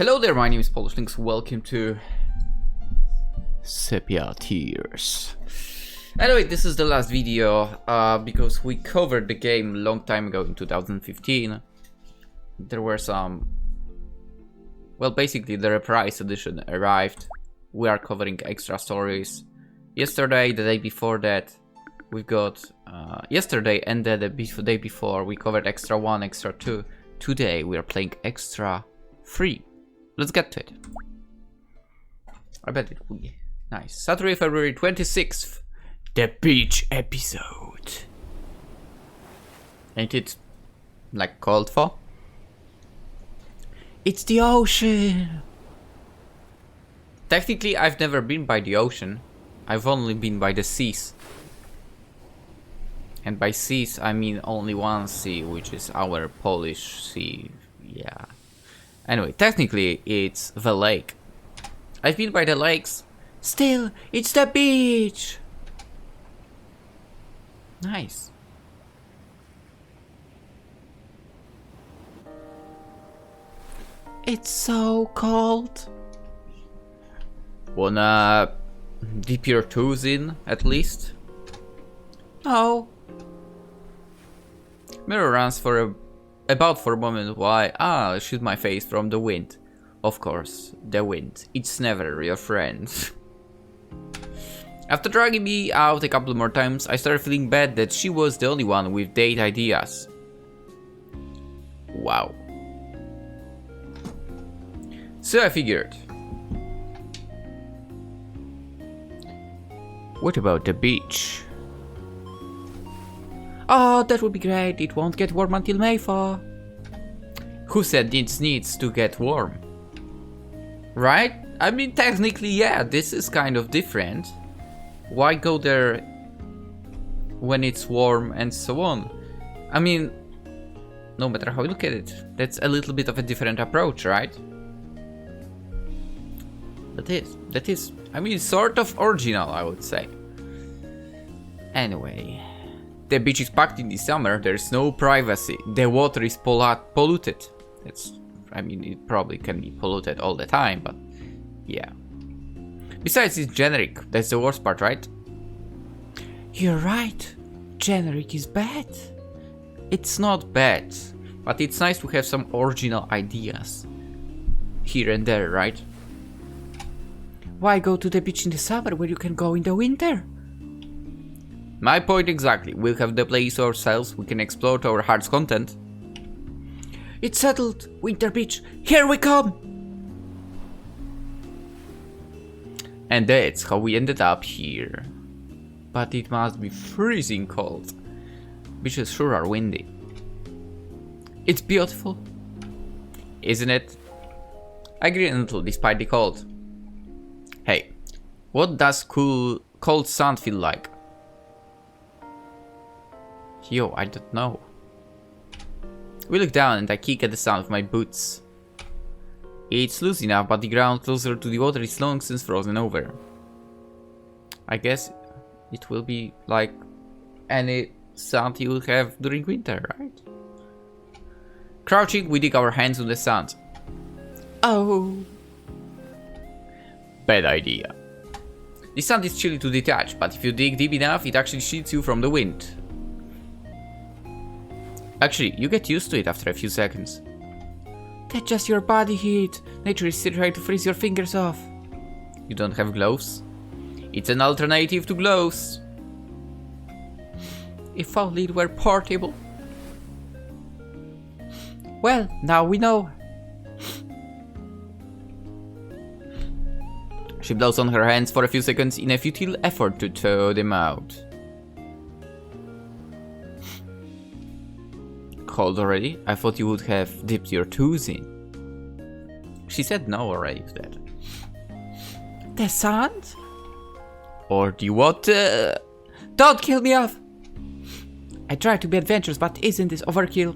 Hello there, my name is PolishLynx. Welcome to Sepia Tears. Anyway, this is the last video because we covered the game a long time ago in 2015. There were some... Well, basically the reprise edition arrived. We are covering extra stories. Yesterday, the day before that, we've got... yesterday and the day before, we covered extra 1, extra 2. Today, we are playing extra 3. Let's get to it. I bet it will be nice. Saturday, February 26th. The beach episode. Ain't it like called for? It's the ocean. Technically, I've never been by the ocean. I've only been by the seas. And by seas, I mean only one sea, which is our Polish sea. Yeah. Anyway, technically, it's the lake. I've been by the lakes. Still, it's the beach. Nice. It's so cold. Wanna dip your toes in, at least? No. Myra runs for about a moment while I shoot my face from the wind. Of course, the wind. It's never your friend. After dragging me out a couple more times, I started feeling bad that she was the only one with date ideas. Wow. So I figured. What about the beach? Oh, that would be great. It won't get warm until May 4. Who said it needs to get warm? Right? I mean, technically, yeah, this is kind of different. Why go there when it's warm and so on? I mean, no matter how you look at it, that's a little bit of a different approach, right? That is, I mean, sort of original, I would say. Anyway. The beach is packed in the summer, there's no privacy, the water is polluted. I mean, it probably can be polluted all the time, but yeah. Besides, it's generic, that's the worst part, right? You're right, generic is bad. It's not bad, but it's nice to have some original ideas here and there, right? Why go to the beach in the summer when you can go in the winter? My point exactly. We'll have the place ourselves, we can explore to our heart's content. It's settled, Winter Beach, here we come! And that's how we ended up here. But it must be freezing cold. Beaches sure are windy. It's beautiful, isn't it? I agree a little despite the cold. Hey, what does cold sand feel like? Yo, I don't know. We look down and I kick at the sound of my boots. It's loose enough, but the ground closer to the water is long since frozen over. I guess it will be like any sand you will have during winter, right? Crouching, we dig our hands on the sand. Oh. Bad idea. The sand is chilly to detach, but if you dig deep enough, it actually shields you from the wind. Actually, you get used to it after a few seconds. That's just your body heat. Nature is still trying to freeze your fingers off. You don't have gloves? It's an alternative to gloves. If only it were portable. Well, now we know. She blows on her hands for a few seconds in a futile effort to thaw them out. Cold already? I thought you would have dipped your toes in. She said no already to that. The sand? Or the water? Don't kill me off! I try to be adventurous, but isn't this overkill?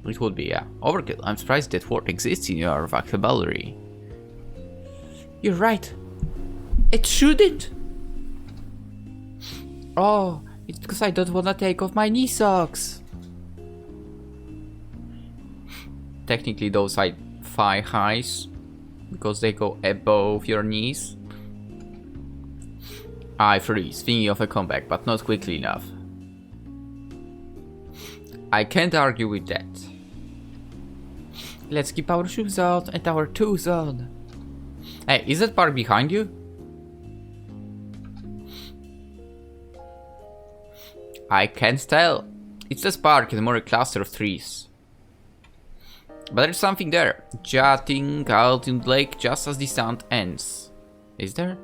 It would be, yeah. Overkill. I'm surprised that word exists in your vocabulary. You're right. It shouldn't. Oh, it's because I don't want to take off my knee socks. Technically those I thigh highs because they go above your knees. I freeze, thinking of a comeback, but not quickly enough. I can't argue with that. Let's keep our shoes out and our toes on. Hey, is that park behind you? I can't tell. It's a spark and more a cluster of trees. But there's something there, jutting out in the lake just as the sound ends. Is there?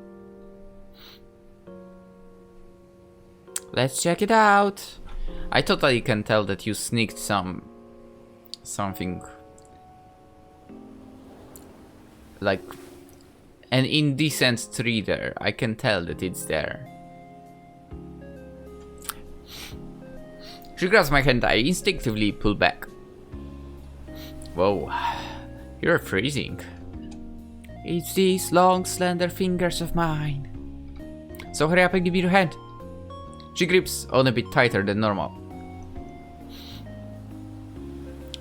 Let's check it out. I totally can tell that you sneaked something like an indecent tree there. I can tell that it's there. She grabs my hand, I instinctively pull back. Whoa, you're freezing. It's these long, slender fingers of mine. So hurry up and give me your hand. She grips on a bit tighter than normal.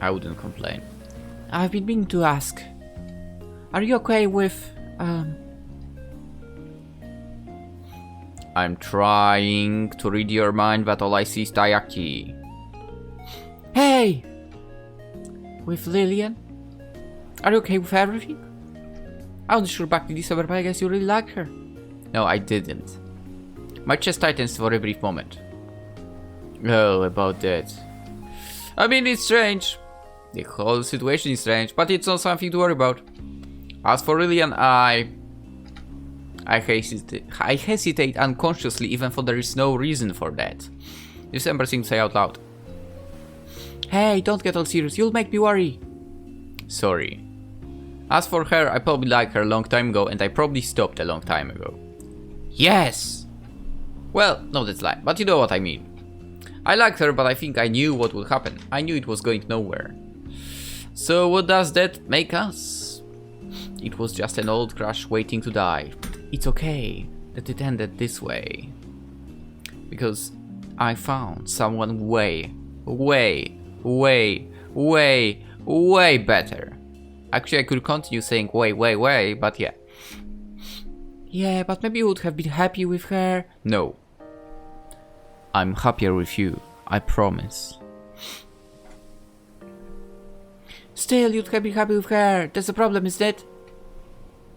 I wouldn't complain. I've been meaning to ask. Are you okay with, I'm trying to read your mind, but all I see is Taiyaki. Hey! With Lillian? Are you okay with everything? I wasn't sure back in December, but I guess you really like her. No, I didn't. My chest tightens for a brief moment. Oh, about that. I mean, it's strange. The whole situation is strange, but it's not something to worry about. As for Lillian, I hesitate unconsciously, even though there is no reason for that. December seems to say out loud. Hey, don't get all serious, you'll make me worry. Sorry. As for her, I probably liked her a long time ago, and I probably stopped a long time ago. Yes! Well, no, that's a lie, but you know what I mean. I liked her, but I think I knew what would happen. I knew it was going nowhere. So what does that make us? It was just an old crush waiting to die. It's okay that it ended this way. Because I found someone way better. Actually, I could continue saying way, but yeah. Yeah, but maybe you would have been happy with her. No. I'm happier with you, I promise. Still, you'd have been happy with her. That's the problem, is that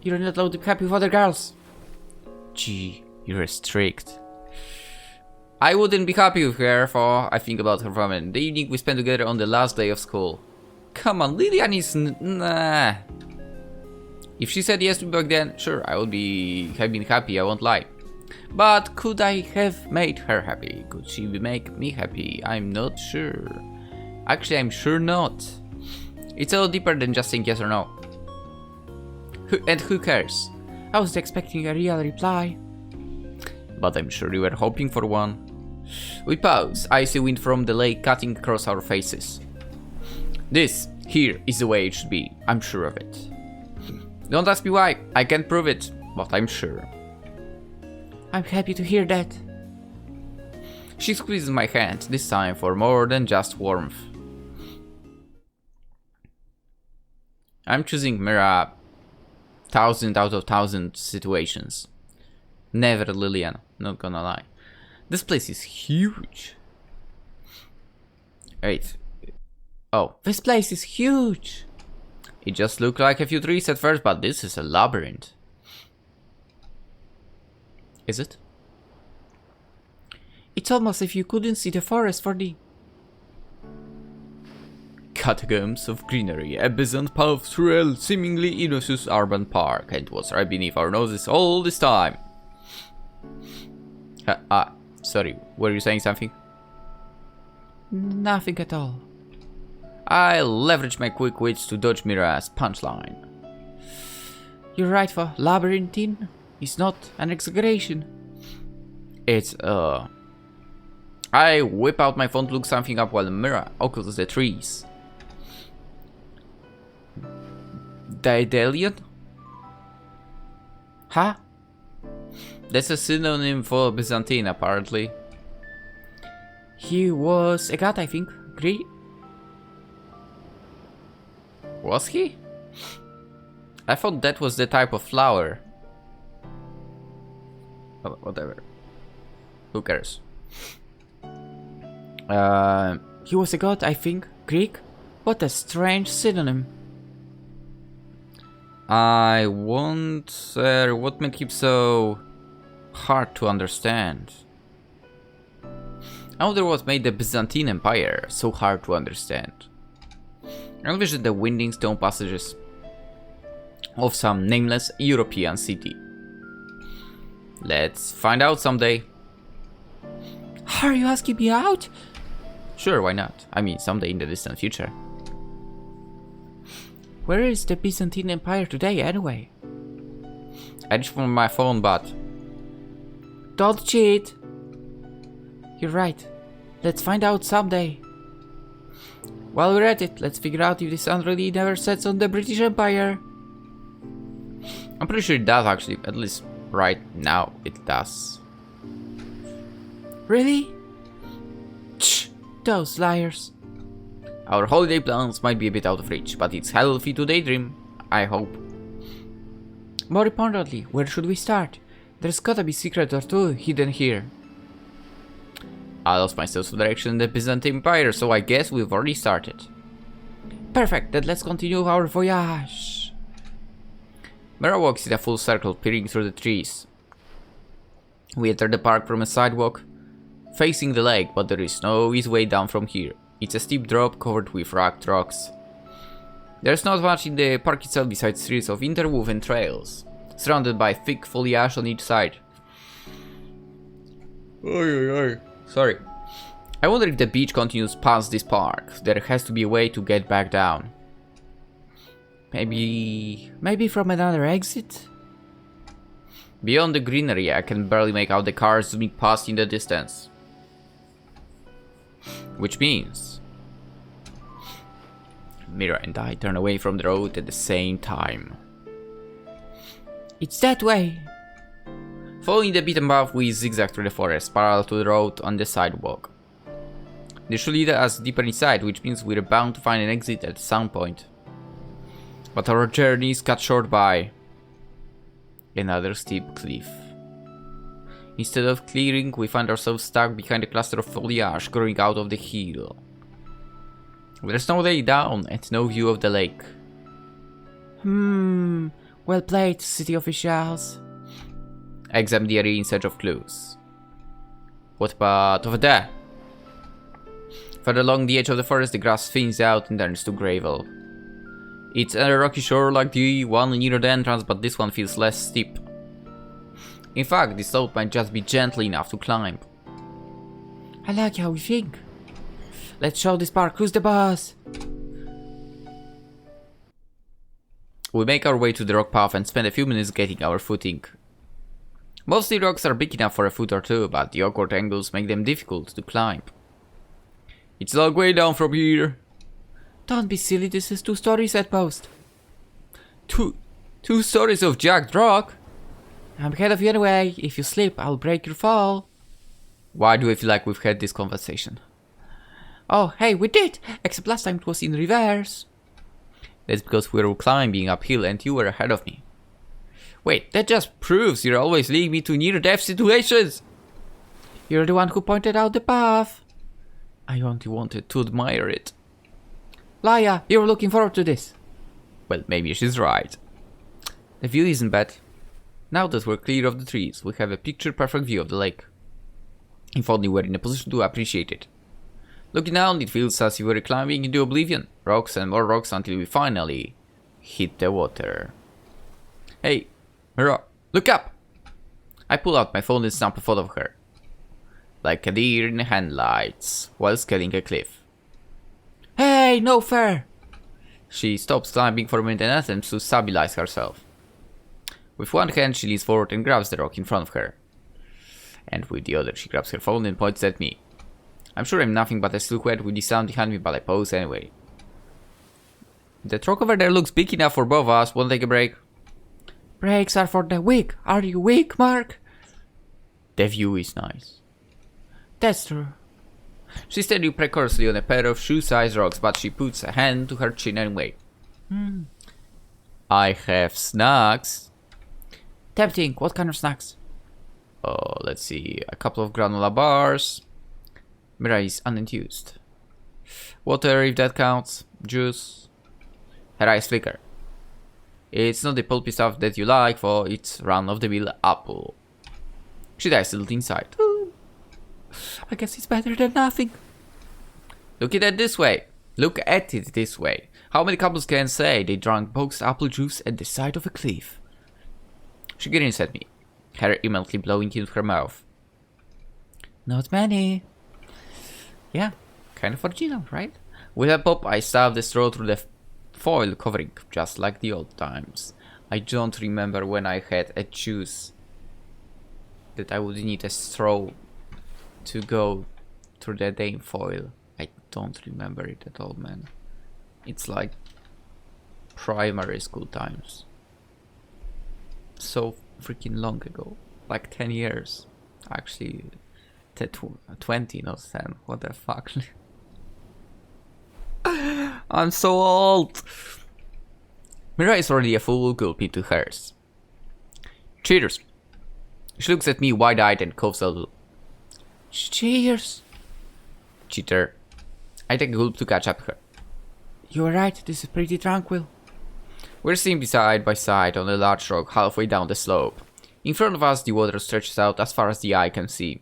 you're not allowed to be happy with other girls. Gee, you're strict. I wouldn't be happy with her, for I think about her from the evening we spent together on the last day of school. Come on, Lillian is nah. If she said yes to me back then, sure, I would have been happy, I won't lie. But could I have made her happy? Could she make me happy? I'm not sure. Actually, I'm sure not. It's a lot deeper than just saying yes or no. And who cares? I was expecting a real reply. But I'm sure you were hoping for one. We pause, icy wind from the lake cutting across our faces. This, here, is the way it should be. I'm sure of it. Don't ask me why, I can't prove it, but I'm sure. I'm happy to hear that. She squeezes my hand, this time for more than just warmth. I'm choosing Myra 1000 out of 1000 situations. Never Lillian, not gonna lie. This place is huge. Wait. Oh, this place is huge. It just looked like a few trees at first, but this is a labyrinth. Is it? It's almost as if you couldn't see the forest for the catacombs of greenery, a bizarre path through a seemingly innocent urban park, and it was right beneath our noses all this time. Sorry, were you saying something? Nothing at all. I leveraged my quick wits to dodge Myra's punchline. You're right, for labyrinthine is not an exaggeration. It's, I whip out my phone to look something up while Myra occurs the trees. Daedalian? Huh? That's a synonym for Byzantine, apparently. He was a god, I think. Agree? Was he? I thought that was the type of flower. Oh, whatever. Who cares? He was a god, I think. Greek? What a strange synonym. I wonder what made him so hard to understand. I wonder what made the Byzantine Empire so hard to understand. I envision the winding stone passages of some nameless European city. Let's find out someday. Are you asking me out? Sure, why not? I mean, someday in the distant future. Where is the Byzantine Empire today, anyway? I reached for my phone, but... Don't cheat! You're right. Let's find out someday. While we're at it, let's figure out if this sun really never sets on the British Empire. I'm pretty sure it does, actually. At least right now, it does. Really? Shh! Those liars. Our holiday plans might be a bit out of reach, but it's healthy to daydream, I hope. More importantly, where should we start? There's gotta be secret or two hidden here. I lost my sense of direction in the Byzantine Empire, so I guess we've already started. Perfect, then let's continue our voyage. Myra walks in a full circle, peering through the trees. We enter the park from a sidewalk, facing the lake, but there is no easy way down from here. It's a steep drop covered with rugged rocks. There's not much in the park itself besides series of interwoven trails, surrounded by thick foliage on each side. Sorry. I wonder if the beach continues past this park. There has to be a way to get back down. Maybe from another exit? Beyond the greenery, I can barely make out the cars zooming past in the distance. Which means Myra and I turn away from the road at the same time. It's that way! Following the beaten path, we zigzag through the forest, parallel to the road on the sidewalk. This should lead us deeper inside, which means we're bound to find an exit at some point. But our journey is cut short by another steep cliff. Instead of clearing, we find ourselves stuck behind a cluster of foliage growing out of the hill. There's no way down and no view of the lake. Well played, city officials. I examine the area in search of clues. What about over there? Further along the edge of the forest, the grass thins out and turns to gravel. It's a rocky shore like the one near the entrance, but this one feels less steep. In fact, this slope might just be gentle enough to climb. I like how we think. Let's show this park who's the boss. We make our way to the rock path and spend a few minutes getting our footing. Most of the rocks are big enough for a foot or two, but the awkward angles make them difficult to climb. It's a long way down from here. Don't be silly, this is 2 stories at most. Two stories of jagged rock? I'm ahead of you anyway. If you slip, I'll break your fall. Why do I feel like we've had this conversation? Oh, hey, we did! Except last time it was in reverse. That's because we were climbing uphill and you were ahead of me. Wait, that just proves you're always leading me to near-death situations! You're the one who pointed out the path. I only wanted to admire it. Laia, you were looking forward to this. Well, maybe she's right. The view isn't bad. Now that we're clear of the trees, we have a picture-perfect view of the lake. If only we're in a position to appreciate it. Looking down, it feels as if we're climbing into oblivion. Rocks and more rocks until we finally hit the water. Hey, Myra, look up! I pull out my phone and snap a photo of her. Like a deer in the headlights, while scaling a cliff. Hey, no fair! She stops climbing for a minute and attempts to stabilize herself. With one hand, she leans forward and grabs the rock in front of her. And with the other, she grabs her phone and points at me. I'm sure I'm nothing but a silhouette with the sound behind me, but I pose anyway. The rock over there looks big enough for both of us. Wanna take a break? Breaks are for the weak. Are you weak, Mark? The view is nice. That's true. She's standing precariously on a pair of shoe-sized rocks, but she puts a hand to her chin anyway. I have snacks. Tempting. What kind of snacks? Oh, let's see. A couple of granola bars. Myra is unenthused. Water, if that counts. Juice. Her eyes flicker. It's not the pulpy stuff that you like, for it's run-of-the-mill apple. She dives a little inside. I guess it's better than nothing. Look at it this way. Look at it this way. How many couples can say they drank boxed apple juice at the side of a cliff? She grins at me, hair immediately blowing into her mouth. Not many. Yeah, kind of original, right? With a pop, I stab the straw through the foil covering, just like the old times. I don't remember when I had a juice that I would need a straw to go through the damn foil. I don't remember it at all, man. It's like primary school times. So freaking long ago. Like 10 years. Actually, 20, not 10. What the fuck? I'm so old! Myra is already a full gulp into hers. Cheers! She looks at me wide-eyed and coughs a little. Cheers! Cheater. I take a gulp to catch up her. You're right, this is pretty tranquil. We're sitting side by side on a large rock halfway down the slope. In front of us, the water stretches out as far as the eye can see.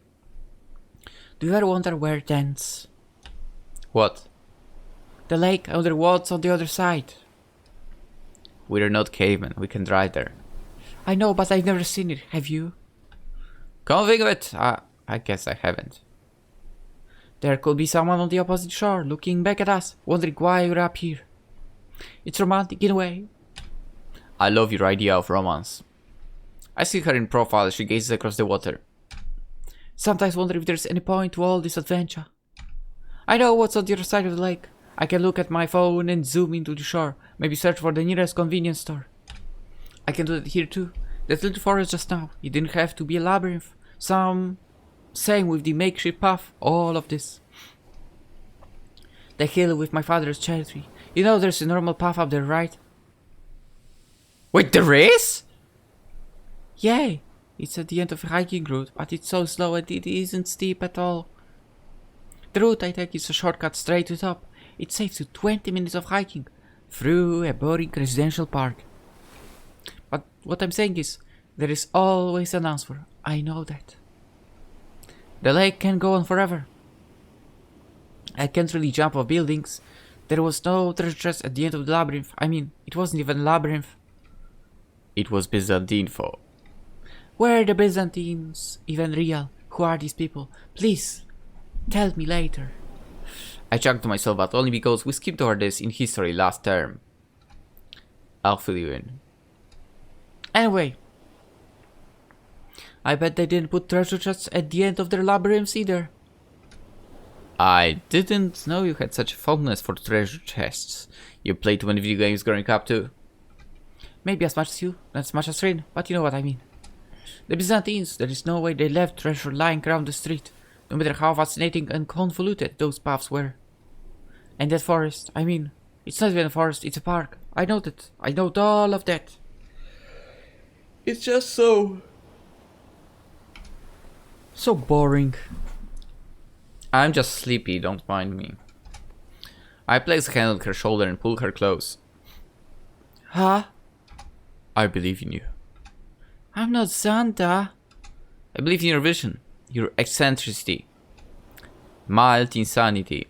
Do you ever wonder where it ends? What? The lake, I wonder what's on the other side. We're not cavemen, we can drive there. I know, but I've never seen it, have you? Come to think of it, I guess I haven't. There could be someone on the opposite shore, looking back at us, wondering why we're up here. It's romantic in a way. I love your idea of romance. I see her in profile as she gazes across the water. Sometimes wonder if there's any point to all this adventure. I know what's on the other side of the lake. I can look at my phone and zoom into the shore, maybe search for the nearest convenience store. I can do that here too. That little forest just now, it didn't have to be a labyrinth. Same with the makeshift path, all of this. The hill with my father's cherry tree. You know there's a normal path up there, right? Wait, there is? Yay! It's at the end of a hiking route, but it's so slow and it isn't steep at all. The route I take is a shortcut straight to the top. It saves you 20 minutes of hiking through a boring residential park. But what I'm saying is, there is always an answer. I know that. The lake can go on forever. I can't really jump off buildings. There was no treasure chest at the end of the labyrinth. I mean, it wasn't even a labyrinth. It was Byzantine for. Were the Byzantines even real? Who are these people? Please, tell me later. I chucked to myself, but only because we skipped over this in history last term. I'll fill you in. Anyway, I bet they didn't put treasure chests at the end of their labyrinths either. I didn't know you had such a fondness for treasure chests. You played too many video games growing up too. Maybe as much as you, not as much as Rin, but you know what I mean. The Byzantines, there is no way they left treasure lying around the street, no matter how fascinating and convoluted those paths were. And that forest, I mean, it's not even a forest, it's a park. I know that. I know all of that. It's just so boring. I'm just sleepy, don't mind me. I place a hand on her shoulder and pull her close. Huh? I believe in you. I'm not Santa. I believe in your vision, your eccentricity, mild insanity.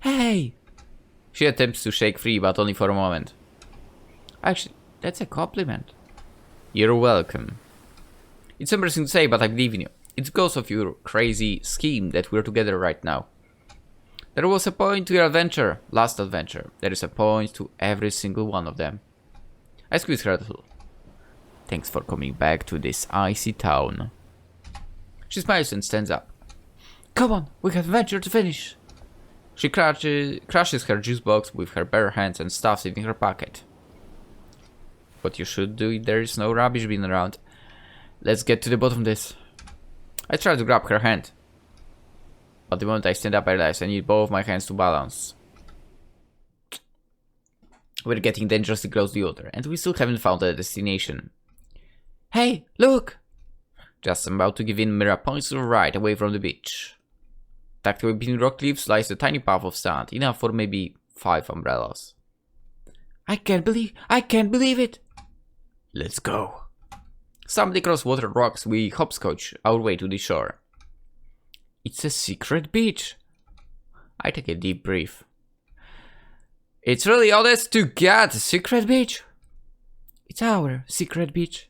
Hey! She attempts to shake free, but only for a moment. Actually, that's a compliment. You're welcome. It's embarrassing to say, but I believe in you. It's because of your crazy scheme that we're together right now. There was a point to your adventure, last adventure. There is a point to every single one of them. I squeeze her a little. Thanks for coming back to this icy town. She smiles and stands up. Come on, we have adventure to finish. She crushes her juice box with her bare hands and stuffs it in her pocket. What you should do if there is no rubbish bin around. Let's get to the bottom of this. I try to grab her hand. But the moment I stand up, I realize I need both my hands to balance. We're getting dangerously close to the water, and we still haven't found a destination. Hey, look! Just about to give in, Myra points to the right, away from the beach. Tucked away between rock cliffs lies a tiny path of sand, enough for maybe 5 umbrellas. I can't believe it! Let's go. Stumbling across water rocks, we hopscotch our way to the shore. It's a secret beach. I take a deep breath. It's really all this to get. Secret beach. It's our secret beach.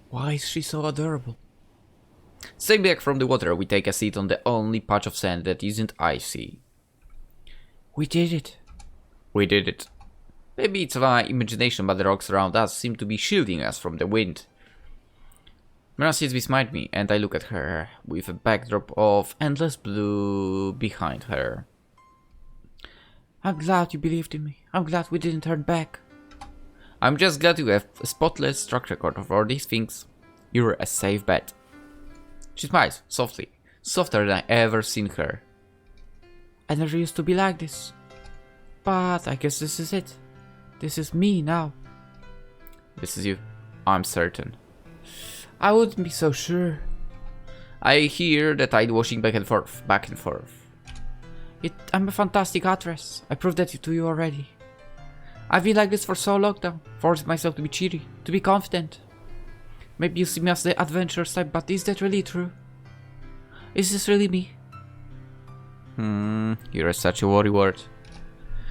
Why is she so adorable? Stepping back from the water, we take a seat on the only patch of sand that isn't icy. We did it. We did it. Maybe it's my imagination, but the rocks around us seem to be shielding us from the wind. Myra sits beside me, and I look at her, with a backdrop of endless blue behind her. I'm glad you believed in me. I'm glad we didn't turn back. I'm just glad you have a spotless track record of all these things. You're a safe bet. She smiles, softly, softer than I ever seen her. I never used to be like this. But I guess this is it. This is me now. This is you, I'm certain. I wouldn't be so sure. I hear the tide washing back and forth, back and forth. I'm a fantastic actress. I proved that to you already. I've been like this for so long now, forcing myself to be cheery, to be confident. Maybe you see me as the adventurous type, but is that really true? Is this really me? You're such a worrywart.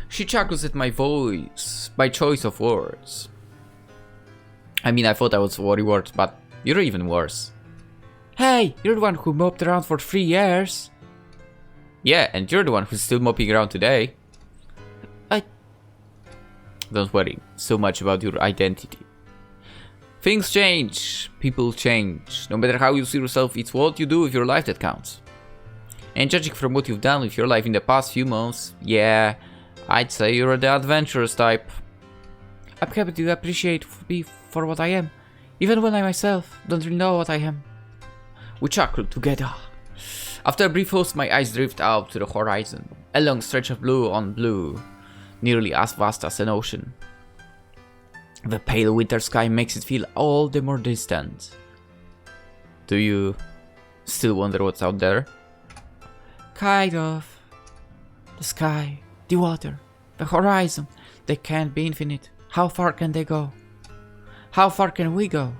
She chuckles at my voice, my choice of words. I mean, I thought I was a worrywart, but you're even worse. Hey, you're the one who moped around for 3 years. Yeah, and you're the one who's still moping around today. Don't worry so much about your identity. Things change, people change. No matter how you see yourself, it's what you do with your life that counts. And judging from what you've done with your life in the past few months, yeah, I'd say you're the adventurous type. I'm happy to appreciate me for what I am, even when I myself don't really know what I am. We chuckle together. After a brief pause, my eyes drift out to the horizon, a long stretch of blue on blue, nearly as vast as an ocean. The pale winter sky makes it feel all the more distant. Do you still wonder what's out there? Kind of. The sky, the water, the horizon, they can't be infinite. How far can they go? How far can we go?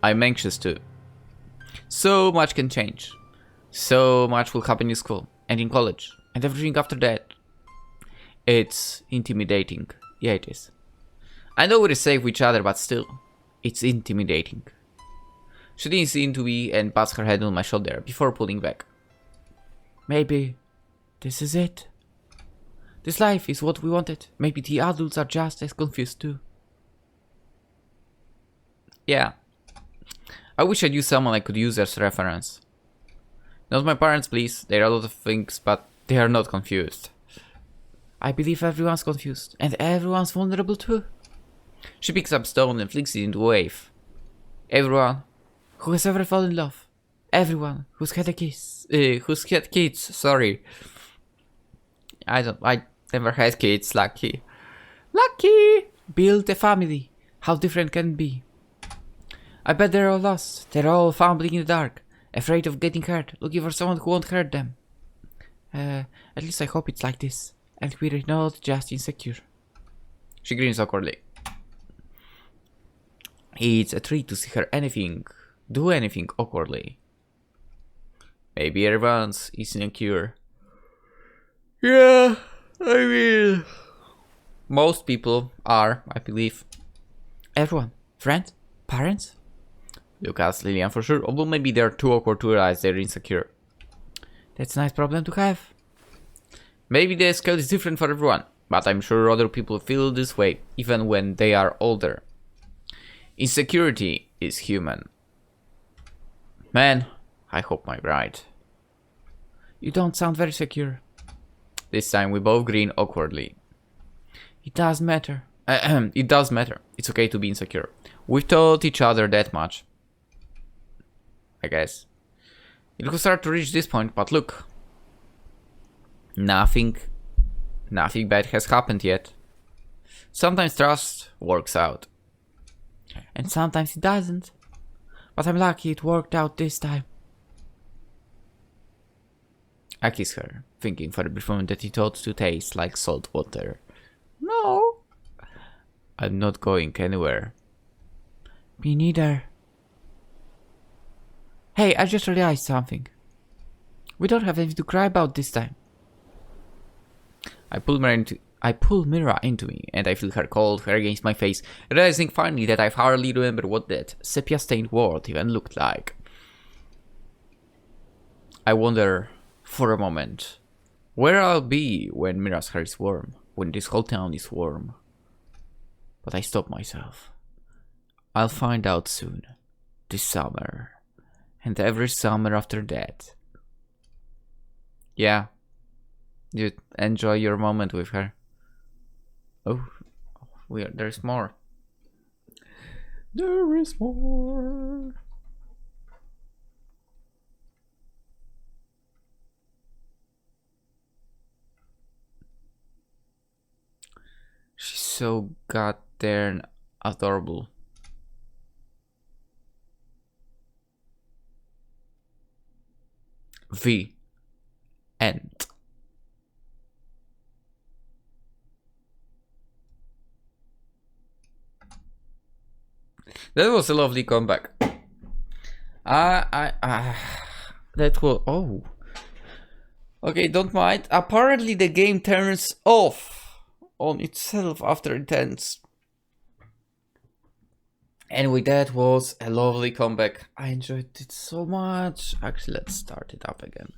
I'm anxious too. So much can change. So much will happen in school and in college and everything after that. It's intimidating. Yeah, it is. I know we're safe with each other, but still, it's intimidating. She leans into me and pats her head on my shoulder before pulling back. Maybe this is it. This life is what we wanted. Maybe the adults are just as confused too. Yeah. I wish I knew someone I could use as reference. Not my parents, please. There are a lot of things, but they are not confused. I believe everyone's confused, and everyone's vulnerable too. She picks up stone and flings it into a wave. Everyone who has ever fallen in love. Everyone who's had a kiss. Who's had kids, sorry. I never had kids, lucky. Lucky! Build a family. How different can it be? I bet they're all lost. They're all fumbling in the dark. Afraid of getting hurt. Looking for someone who won't hurt them. At least I hope it's like this. And we're not just insecure. She grins awkwardly. It's a treat to see her do anything awkwardly. Maybe everyone's insecure. Yeah, I mean, most people are, I believe. Everyone. Friends? Parents? Lucas, Lillian for sure, although maybe they're too awkward to realize they're insecure. That's a nice problem to have. Maybe the scale is different for everyone, but I'm sure other people feel this way, even when they are older. Insecurity is human. Man, I hope I'm right. You don't sound very secure. This time we both grin awkwardly. It does matter. It does matter. It's okay to be insecure. We've told each other that much. I guess. It could start to reach this point, but look. Nothing bad has happened yet. Sometimes trust works out. And sometimes it doesn't. But I'm lucky it worked out this time. I kiss her, thinking for a brief moment that it ought to taste like salt water. No. I'm not going anywhere. Me neither. Hey, I just realized something. We don't have anything to cry about this time. I pull Myra into me, and I feel her cold hair against my face, realizing finally that I hardly remember what that sepia-stained world even looked like. I wonder, for a moment, where I'll be when Myra's hair is warm, when this whole town is warm. But I stop myself. I'll find out soon. This summer. And every summer after that. Yeah. You enjoy your moment with her. Oh, there's more. There is more. She's so goddamn adorable. The end. That was a lovely comeback. That was... Oh. Okay, don't mind. Apparently the game turns off on itself after it ends. Anyway, that was a lovely comeback. I enjoyed it so much. Actually, let's start it up again.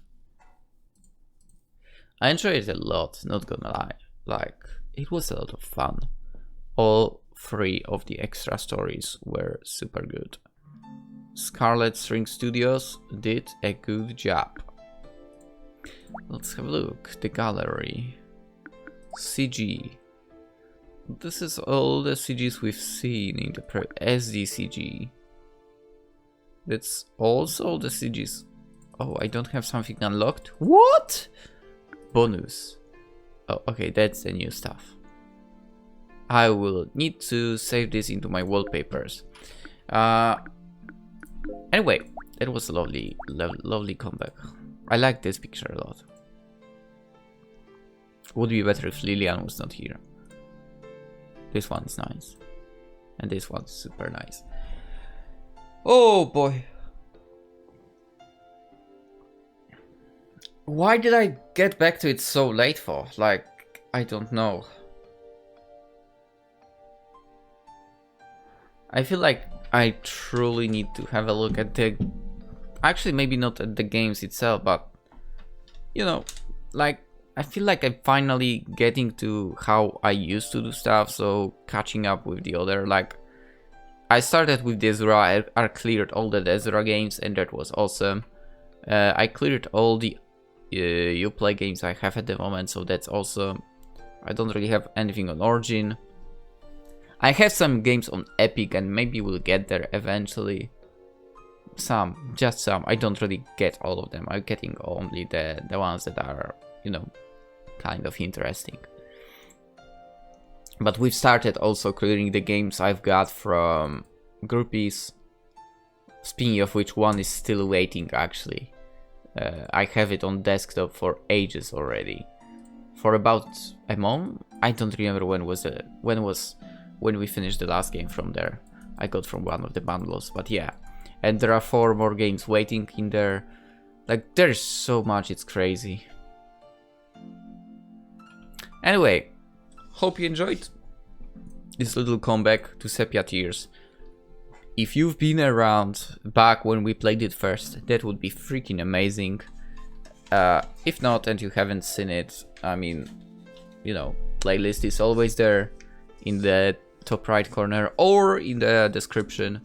I enjoyed it a lot, not gonna lie. Like, it was a lot of fun. All 3 of the extra stories were super good. Scarlet String Studios did a good job. Let's have a look. The gallery. CG. This is all the CGs we've seen in the SDCG. That's also the CGs. Oh, I don't have something unlocked? What? Bonus. Oh, okay, that's the new stuff. I will need to save this into my wallpapers. Anyway, that was a lovely comeback. I like this picture a lot. Would be better if Lillian was not here. This one's nice. And this one's super nice. Oh boy. Why did I get back to it so late for? Like, I don't know. I feel like I truly need to have a look at the... Actually, maybe not at the games itself, but... You know, like... I feel like I'm finally getting to how I used to do stuff, so catching up with the other, like... I started with the Ezra, I cleared all the Ezra games, and that was awesome. I cleared all the Uplay games I have at the moment, so that's awesome. I don't really have anything on Origin. I have some games on Epic, and maybe we'll get there eventually. Some, just some. I don't really get all of them. I'm getting only the ones that are, you know, kind of interesting. But we've started also clearing the games I've got from groupies. Speaking of which, one is still waiting actually. I have it on desktop for ages already. For about a month? I don't remember when we finished the last game from there. I got from one of the bundles, but yeah. And there are 4 more games waiting in there. Like, there's so much, it's crazy. Anyway, hope you enjoyed this little comeback to Sepia Tears. If you've been around back when we played it first, that would be freaking amazing. If not, and you haven't seen it, I mean, you know, playlist is always there in the top right corner or in the description.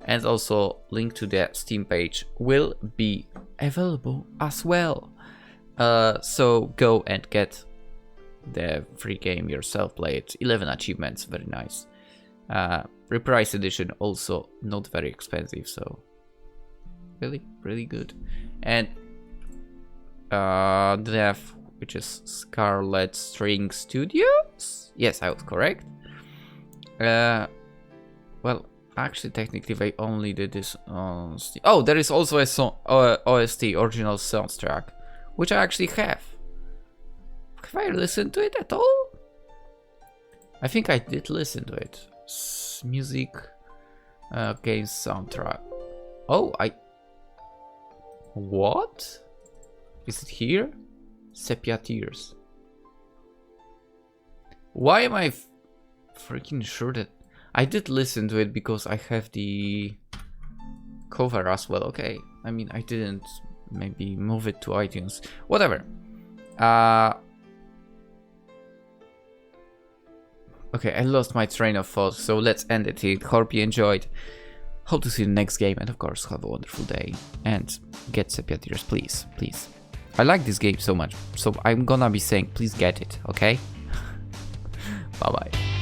And also link to the Steam page will be available as well. So go and get the free game yourself, play it. 11 achievements, very nice. Reprise edition also not very expensive, so really good. And dev, which is Scarlet String Studios. Yes, I was correct. Well, actually, technically, they only did this on Steam. Oh, there is also a song, OST, original soundtrack, which I actually have. Have I listened to it at all? I think I did listen to it. Music, game soundtrack. Oh, what? Is it here? Sepia Tears. Why am I freaking sure that I did listen to it, because I have the cover as well. Okay, I mean, I didn't maybe move it to iTunes. Whatever. Okay, I lost my train of thought, so let's end it here. Hope you enjoyed. Hope to see you in the next game, and of course, have a wonderful day. And get Sepia Tears, please, please. I like this game so much, so I'm gonna be saying, please get it, okay? Bye-bye.